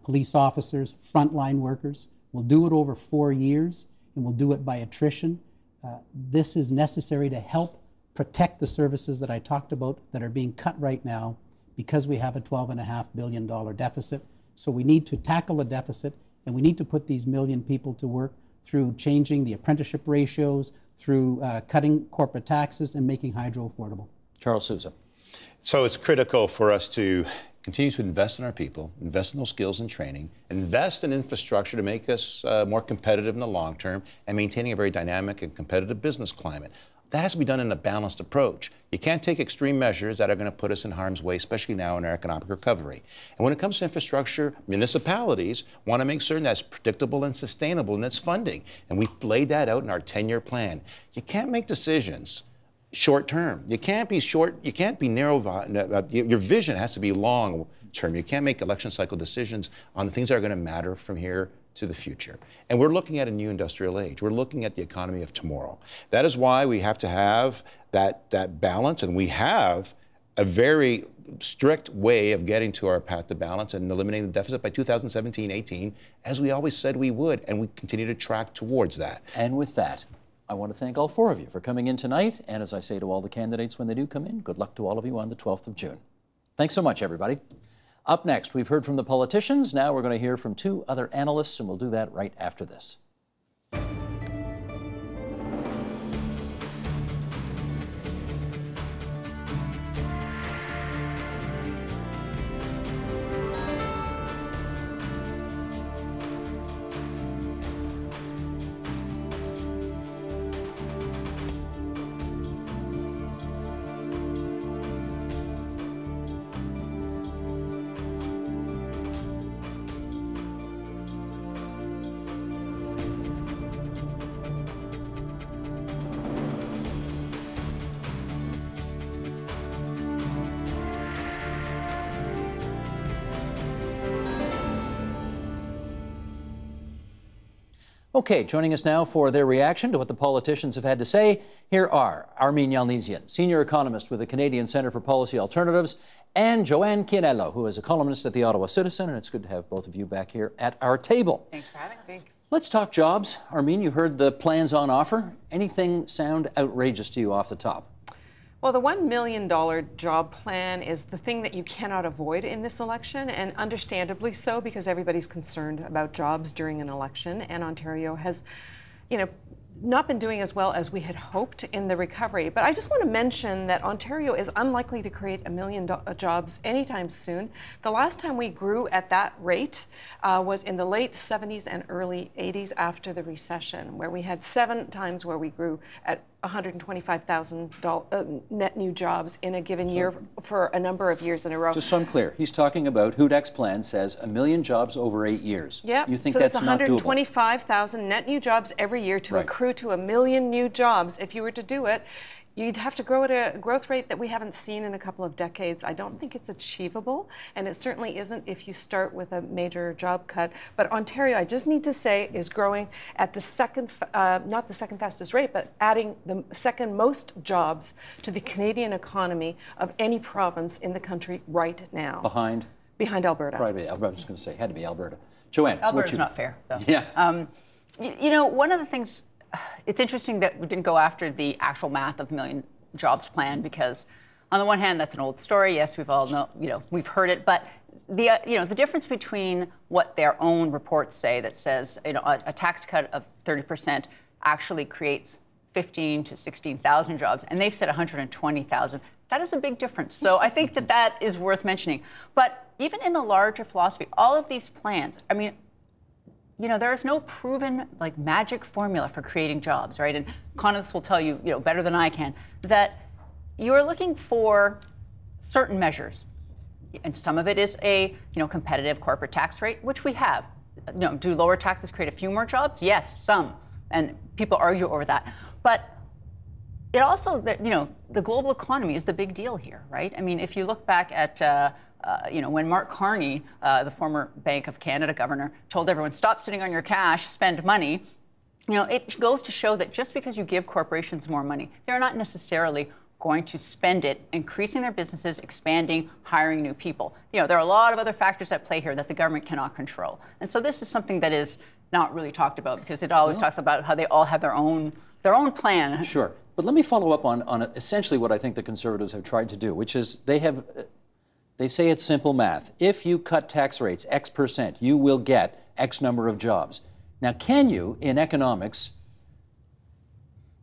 Speaker 2: police officers, frontline workers. We'll do it over 4 years, and we'll do it by attrition. This is necessary to help protect the services that I talked about that are being cut right now because we have a $12.5 billion deficit. So we need to tackle the deficit, and we need to put these million people to work through changing the apprenticeship ratios, through cutting corporate taxes, and making hydro affordable.
Speaker 1: Charles Sousa.
Speaker 3: So it's critical for us to continue to invest in our people, invest in those skills and training, invest in infrastructure to make us more competitive in the long term, and maintaining a very dynamic and competitive business climate. That has to be done in a balanced approach. You can't take extreme measures that are going to put us in harm's way, especially now in our economic recovery. And when it comes to infrastructure, municipalities want to make certain that's predictable and sustainable in its funding. And we've laid that out in our 10-year plan. You can't make decisions short term. You can't be short, you can't be narrow, your vision has to be long term. You can't make election cycle decisions on the things that are going to matter from here to the future. And we're looking at a new industrial age. We're looking at the economy of tomorrow. That is why we have to have that balance, and we have a very strict way of getting to our path to balance and eliminating the deficit by 2017-18, as we always said we would, and we continue to track towards that.
Speaker 1: And with that, I want to thank all four of you for coming in tonight, and as I say to all the candidates when they do come in, good luck to all of you on the 12th of June. Thanks so much, everybody. Up next, we've heard from the politicians. Now we're going to hear from two other analysts, and we'll do that right after this. Okay, joining us now for their reaction to what the politicians have had to say, here are Armin Yalnizyan, senior economist with the Canadian Centre for Policy Alternatives, and Joanne Chianello, who is a columnist at the Ottawa Citizen, and it's good to have both of you back here at our table.
Speaker 6: Thanks for having us. Thanks.
Speaker 1: Let's talk jobs. Armin, you heard the plans on offer. Anything sound outrageous to you off the top?
Speaker 6: Well, the $1 million job plan is the thing that you cannot avoid in this election, and understandably so, because everybody's concerned about jobs during an election, and Ontario has, not been doing as well as we had hoped in the recovery. But I just want to mention that Ontario is unlikely to create 1 million jobs anytime soon. The last time we grew at that rate was in the late 70s and early 80s after the recession, where we had 7 times where we grew at 125,000 net new jobs in a given year for a number of years in a row.
Speaker 1: Just so I'm clear, he's talking about Hudak's plan says 1 million jobs over 8 years.
Speaker 6: Yeah,
Speaker 1: you think
Speaker 6: so
Speaker 1: that's
Speaker 6: that's
Speaker 1: not doable?
Speaker 6: 125,000 net new jobs every year to
Speaker 1: Right.
Speaker 6: accrue to 1 million new jobs. If you were to do it, you'd have to grow at a growth rate that we haven't seen in a couple of decades. I don't think it's achievable, and it certainly isn't if you start with a major job cut. But Ontario, I just need to say, is growing at the second, not the second fastest rate, but adding the second most jobs to the Canadian economy of any province in the country right now.
Speaker 1: Behind
Speaker 6: Alberta.
Speaker 1: Probably Alberta. I was going to say, had to be Alberta. Joanne,
Speaker 7: Alberta's not fair, though.
Speaker 1: Yeah.
Speaker 7: One of the things, it's interesting that we didn't go after the actual math of million jobs plan, because on the one hand, that's an old story. Yes, we've all know, we've heard it, but the difference between what their own reports say that says, a tax cut of 30% actually creates 15 to 16,000 jobs, and they've said 120,000. That is a big difference. So I think that is worth mentioning. But even in the larger philosophy, all of these plans, there is no proven magic formula for creating jobs, right? And economists will tell you, better than I can, that you're looking for certain measures. And some of it is a, competitive corporate tax rate, which we have. Do lower taxes create a few more jobs? Yes, some. And people argue over that. But it also, the global economy is the big deal here, right? I mean, if you look back at when Mark Carney, the former Bank of Canada governor, told everyone, stop sitting on your cash, spend money, it goes to show that just because you give corporations more money, they're not necessarily going to spend it increasing their businesses, expanding, hiring new people. There are a lot of other factors at play here that the government cannot control. And so this is something that is not really talked about, because it always talks about how they all have their own plan.
Speaker 1: Sure. But let me follow up on essentially what I think the Conservatives have tried to do, which is they say it's simple math. If you cut tax rates X percent, you will get X number of jobs. Now, can you, in economics,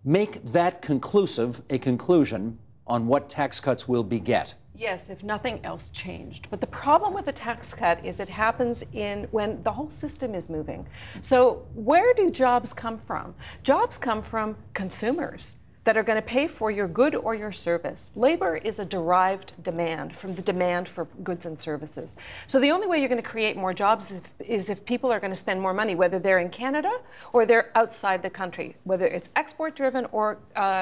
Speaker 1: make that conclusive a conclusion on what tax cuts will beget?
Speaker 6: Yes, if nothing else changed. But the problem with the tax cut is it happens when the whole system is moving. So where do jobs come from? Jobs come from consumers that are going to pay for your good or your service. Labor is a derived demand from the demand for goods and services. So the only way you're going to create more jobs is if people are going to spend more money, whether they're in Canada or they're outside the country, whether it's export driven or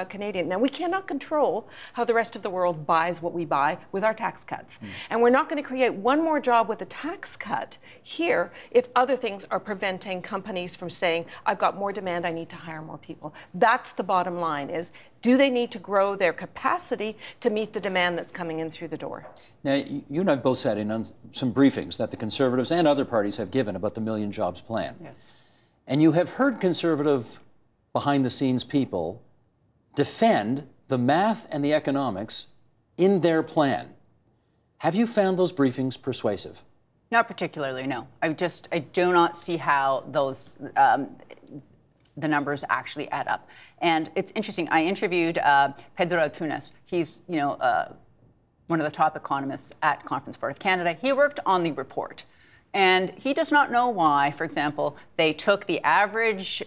Speaker 6: Canadian. Now, we cannot control how the rest of the world buys what we buy with our tax cuts. And we're not going to create one more job with a tax cut here if other things are preventing companies from saying, I've got more demand, I need to hire more people. That's the bottom line, is do they need to grow their capacity to meet the demand that's coming in through the door?
Speaker 1: Now, you and I both sat in on some briefings that the Conservatives and other parties have given about the Million Jobs Plan.
Speaker 6: Yes.
Speaker 1: And you have heard Conservative behind-the-scenes people defend the math and the economics in their plan. Have you found those briefings persuasive?
Speaker 7: Not particularly, no. I do not see how those the numbers actually add up. And it's interesting. I interviewed Pedro Tunes. He's, one of the top economists at Conference Board of Canada. He worked on the report, and he does not know why, for example, they took the average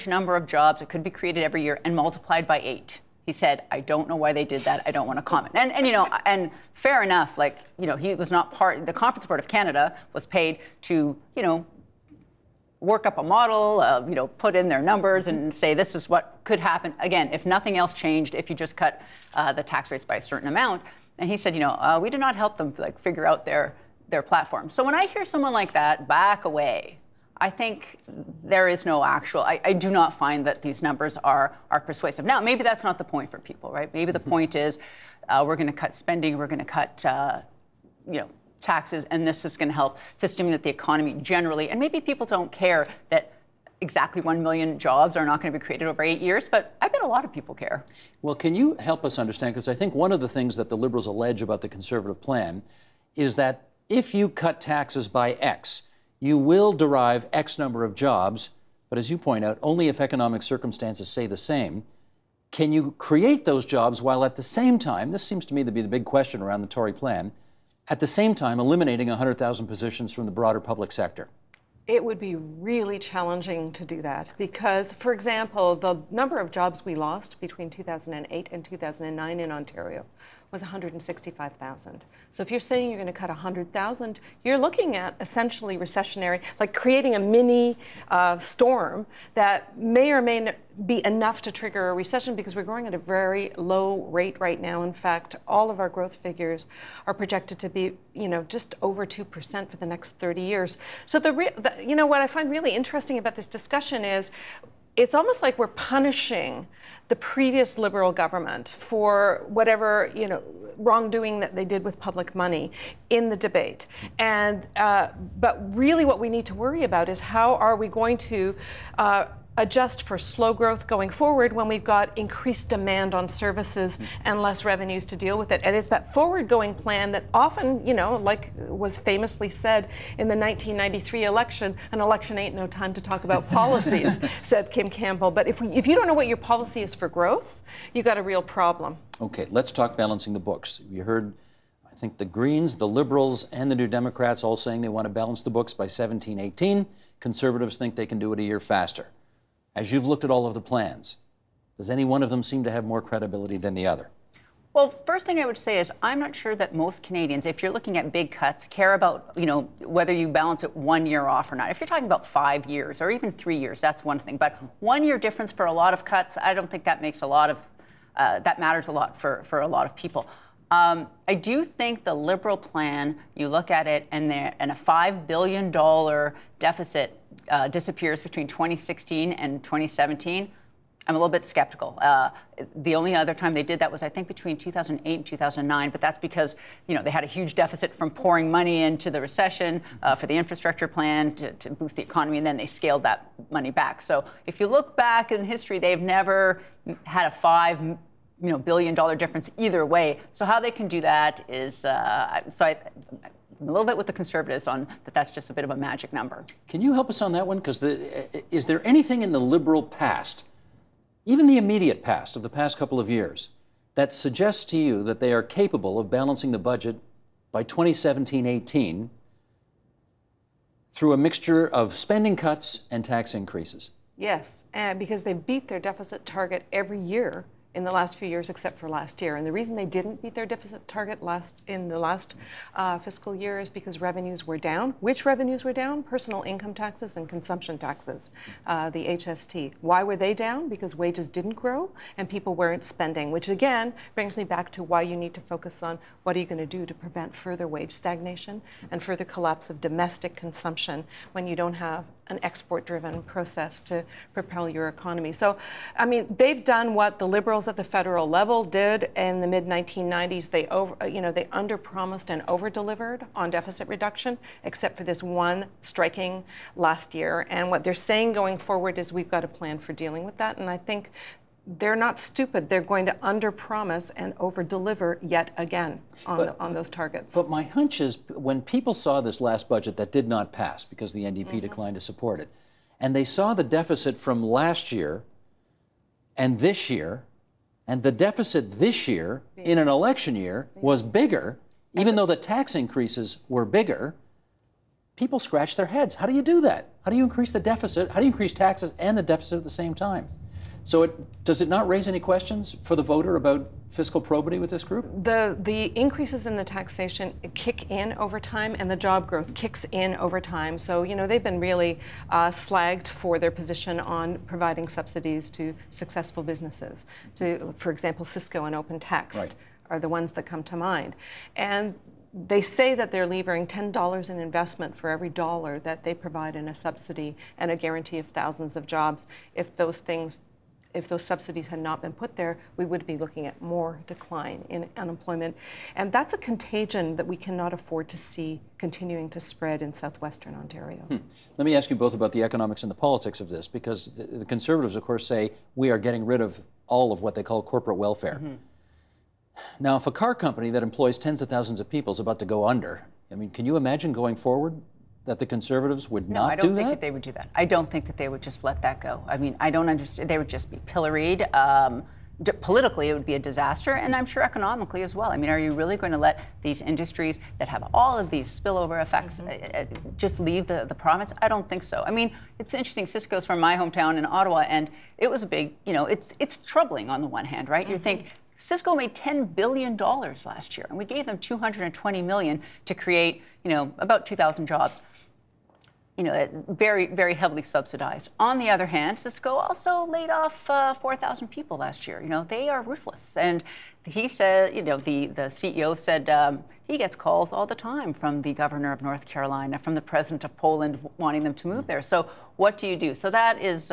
Speaker 7: number of jobs that could be created every year and multiplied by 8. He said, I don't know why they did that. I don't want to comment. And fair enough. He was not part. The Conference Board of Canada was paid to, work up a model, put in their numbers and say this is what could happen. Again, if nothing else changed, if you just cut the tax rates by a certain amount. And he said, we did not help them figure out their platform. So when I hear someone like that back away I think there is no actual, I do not find that these numbers are persuasive. Now, maybe that's not the point for people, right? Maybe the point is we're going to cut spending, we're going to cut, taxes, and this is going to help to stimulate the economy generally. And maybe people don't care that exactly 1 million jobs are not going to be created over 8 years, but I bet a lot of people care.
Speaker 1: Well, can you help us understand, because I think one of the things that the Liberals allege about the Conservative plan is that if you cut taxes by X, you will derive X number of jobs, but as you point out, only if economic circumstances stay the same. Can you create those jobs while at the same time, this seems to me to be the big question around the Tory plan, at the same time eliminating 100,000 positions from the broader public sector?
Speaker 6: It would be really challenging to do that because, for example, the number of jobs we lost between 2008 and 2009 in Ontario was 165,000. So if you're saying you're going to cut 100,000, you're looking at essentially recessionary, like creating a mini storm that may or may not be enough to trigger a recession because we're growing at a very low rate right now. In fact, all of our growth figures are projected to be, just over 2% for the next 30 years. So what I find really interesting about this discussion is it's almost like we're punishing the previous Liberal government for whatever, wrongdoing that they did with public money in the debate. And but really what we need to worry about is how are we going to adjust for slow growth going forward when we've got increased demand on services and less revenues to deal with it. And it's that forward-going plan that often, like was famously said in the 1993 election, an election ain't no time to talk about policies, said Kim Campbell. But if you don't know what your policy is for growth, you've got a real problem.
Speaker 1: Okay, let's talk balancing the books. You heard, I think, the Greens, the Liberals, and the New Democrats all saying they want to balance the books by 17-18. Conservatives think they can do it a year faster. As you've looked at all of the plans, does any one of them seem to have more credibility than the other?
Speaker 7: Well, first thing I would say is I'm not sure that most Canadians, if you're looking at big cuts, care about, whether you balance it 1 year off or not. If you're talking about 5 years or even 3 years, that's one thing. But 1 year difference for a lot of cuts, I don't think that makes a lot of, that matters a lot for a lot of people. I do think the Liberal plan, you look at it and a $5 billion deficit disappears between 2016 and 2017, I'm a little bit skeptical. The only other time they did that was, I think, between 2008 and 2009, but that's because, they had a huge deficit from pouring money into the recession for the infrastructure plan to boost the economy, and then they scaled that money back. So if you look back in history, they've never had a $5 billion difference either way. So how they can do that is, I'm a little bit with the Conservatives on that's just a bit of a magic number.
Speaker 1: Can you help us on that one? Because is there anything in the Liberal past, even the immediate past of the past couple of years, that suggests to you that they are capable of balancing the budget by 2017-18 through a mixture of spending cuts and tax increases?
Speaker 6: Yes, and because they beat their deficit target every year in the last few years, except for last year. And the reason they didn't meet their deficit target in the last fiscal year is because revenues were down. Which revenues were down? Personal income taxes and consumption taxes, the HST. Why were they down? Because wages didn't grow and people weren't spending, which again brings me back to why you need to focus on what are you going to do to prevent further wage stagnation and further collapse of domestic consumption when you don't have an export-driven process to propel your economy. So, I mean, they've done what the Liberals at the federal level did in the mid-1990s. They under-promised and over-delivered on deficit reduction, except for this one striking last year. And what they're saying going forward is we've got a plan for dealing with that. And I think they're not stupid. They're going to under-promise and over-deliver yet again on those targets.
Speaker 1: But my hunch is when people saw this last budget that did not pass because the NDP declined to support it, and they saw the deficit from last year and this year, and the deficit this year in an election year was bigger, even though the tax increases were bigger, people scratch their heads. How do you do that? How do you increase the deficit? How do you increase taxes and the deficit at the same time? So does it not raise any questions for the voter about fiscal probity with this group?
Speaker 6: The increases in the taxation kick in over time, and the job growth kicks in over time. So, they've been really slagged for their position on providing subsidies to successful businesses. For example, Cisco and OpenText are the ones that come to mind. And they say that they're leaving $10 in investment for every dollar that they provide in a subsidy and a guarantee of thousands of jobs. If those subsidies had not been put there, we would be looking at more decline in unemployment. And that's a contagion that we cannot afford to see continuing to spread in southwestern Ontario.
Speaker 1: Let me ask you both about the economics and the politics of this, because the Conservatives, of course, say we are getting rid of all of what they call corporate welfare. Now, if a car company that employs tens of thousands of people is about to go under, I mean, can you imagine going forward that the Conservatives would not do that?
Speaker 7: No, I don't think that they would do that. I don't think that they would just let that go. I mean, I don't understand. They would just be pilloried. Politically, it would be a disaster, and I'm sure economically as well. I mean, are you really going to let these industries that have all of these spillover effects just leave the province? I don't think so. I mean, it's interesting. Cisco's from my hometown in Ottawa, and it was a big, it's troubling on the one hand, right? You think, Cisco made $10 billion last year, and we gave them $220 million to create, about 2,000 jobs. Very, very heavily subsidized. On the other hand, Cisco also laid off 4,000 people last year. They are ruthless. And he said, the CEO said he gets calls all the time from the governor of North Carolina, from the president of Poland wanting them to move there. So what do you do? So that is,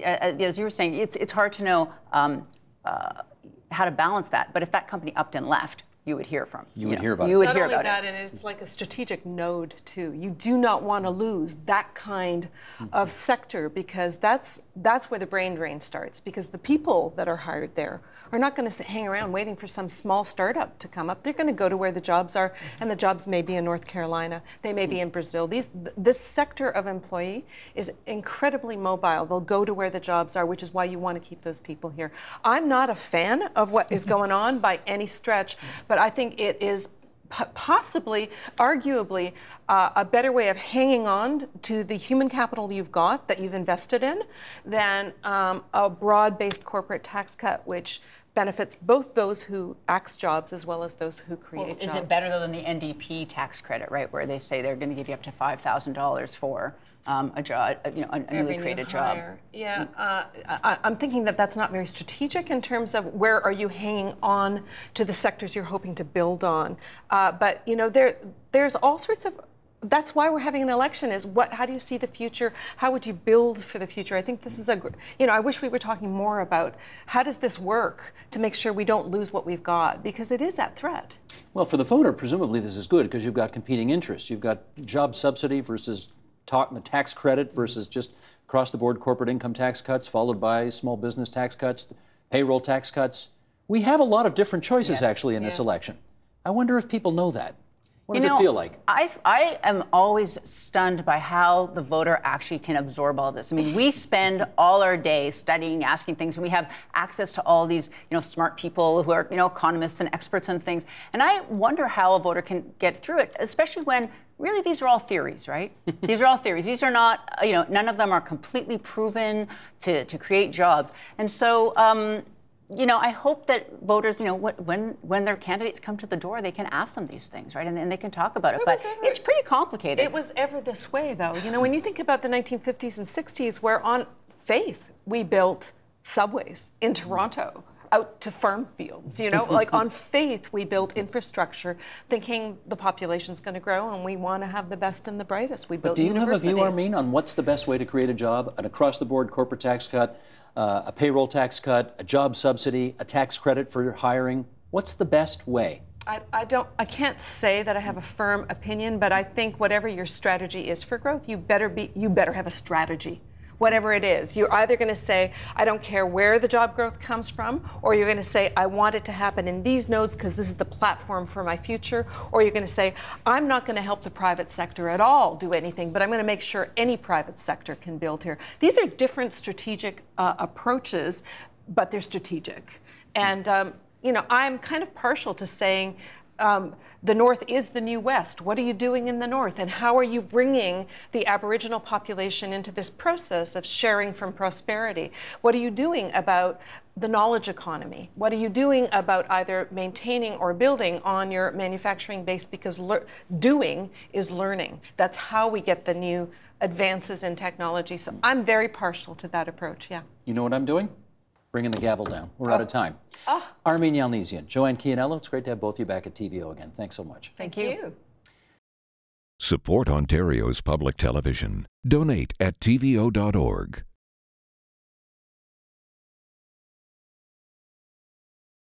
Speaker 7: as you were saying, it's hard to know how to balance that. But if that company upped and left, you would hear from.
Speaker 1: You would hear about it.
Speaker 6: Not only that, and it's like a strategic node too. You do not want to lose that kind of sector, because that's where the brain drain starts. Because the people that are hired there are not going to hang around waiting for some small startup to come up. They're going to go to where the jobs are, and the jobs may be in North Carolina. They may be in Brazil. This sector of employee is incredibly mobile. They'll go to where the jobs are, which is why you want to keep those people here. I'm not a fan of what is going on by any stretch, but I think it is possibly, arguably, a better way of hanging on to the human capital you've got, that you've invested in, than a broad-based corporate tax cut, which benefits both those who axe jobs as well as those who create jobs.
Speaker 7: Is it better, though, than the NDP tax credit, right, where they say they're going to give you up to $5,000 for a job, a newly created job?
Speaker 6: Yeah, I'm thinking that that's not very strategic in terms of where are you hanging on to the sectors you're hoping to build on. But there's all sorts of. That's why we're having an election. How do you see the future? How would you build for the future? I think this is I wish we were talking more about how does this work to make sure we don't lose what we've got, because it is at threat.
Speaker 1: Well, for the voter, presumably this is good, because you've got competing interests. You've got job subsidy versus the tax credit versus just across-the-board corporate income tax cuts, followed by small business tax cuts, payroll tax cuts. We have a lot of different choices, actually, in this election. I wonder if people know that. What does it feel like?
Speaker 7: I am always stunned by how the voter actually can absorb all this. I mean, we spend all our day studying, asking things, and we have access to all these, smart people who are, economists and experts on things. And I wonder how a voter can get through it, especially when really these are all theories, right? These are all theories. These are not, none of them are completely proven to create jobs. And so, I hope that voters, when their candidates come to the door, they can ask them these things, right? And they can talk about it. But it's pretty complicated.
Speaker 6: It was ever this way, though. When you think about the 1950s and 60s, where on faith we built subways in Toronto out to farm fields, like on faith we built infrastructure, thinking the population's going to grow and we want to have the best and the brightest. We built universities.
Speaker 1: Do you have a view, Armin, on what's the best way to create a job? An across-the-board corporate tax cut, a payroll tax cut, a job subsidy, a tax credit for hiring? What's the best way?
Speaker 6: I can't say that I have a firm opinion, but I think whatever your strategy is for growth, you better have a strategy. Whatever it is, you're either going to say, I don't care where the job growth comes from, or you're going to say, I want it to happen in these nodes because this is the platform for my future, or you're going to say, I'm not going to help the private sector at all do anything, but I'm going to make sure any private sector can build here. These are different strategic approaches, but they're strategic. And, I'm kind of partial to saying, the North is the new West. What are you doing in the North? And how are you bringing the Aboriginal population into this process of sharing from prosperity? What are you doing about the knowledge economy? What are you doing about either maintaining or building on your manufacturing base? Because doing is learning. That's how we get the new advances in technology. So I'm very partial to that approach, yeah.
Speaker 1: You know what I'm doing? bringing the gavel down. We're out of time. Armin Yalnizyan, Joanne Chianello, it's great to have both of you back at TVO again. Thanks so much.
Speaker 7: Thank you.
Speaker 8: Support Ontario's public television. Donate at tvo.org.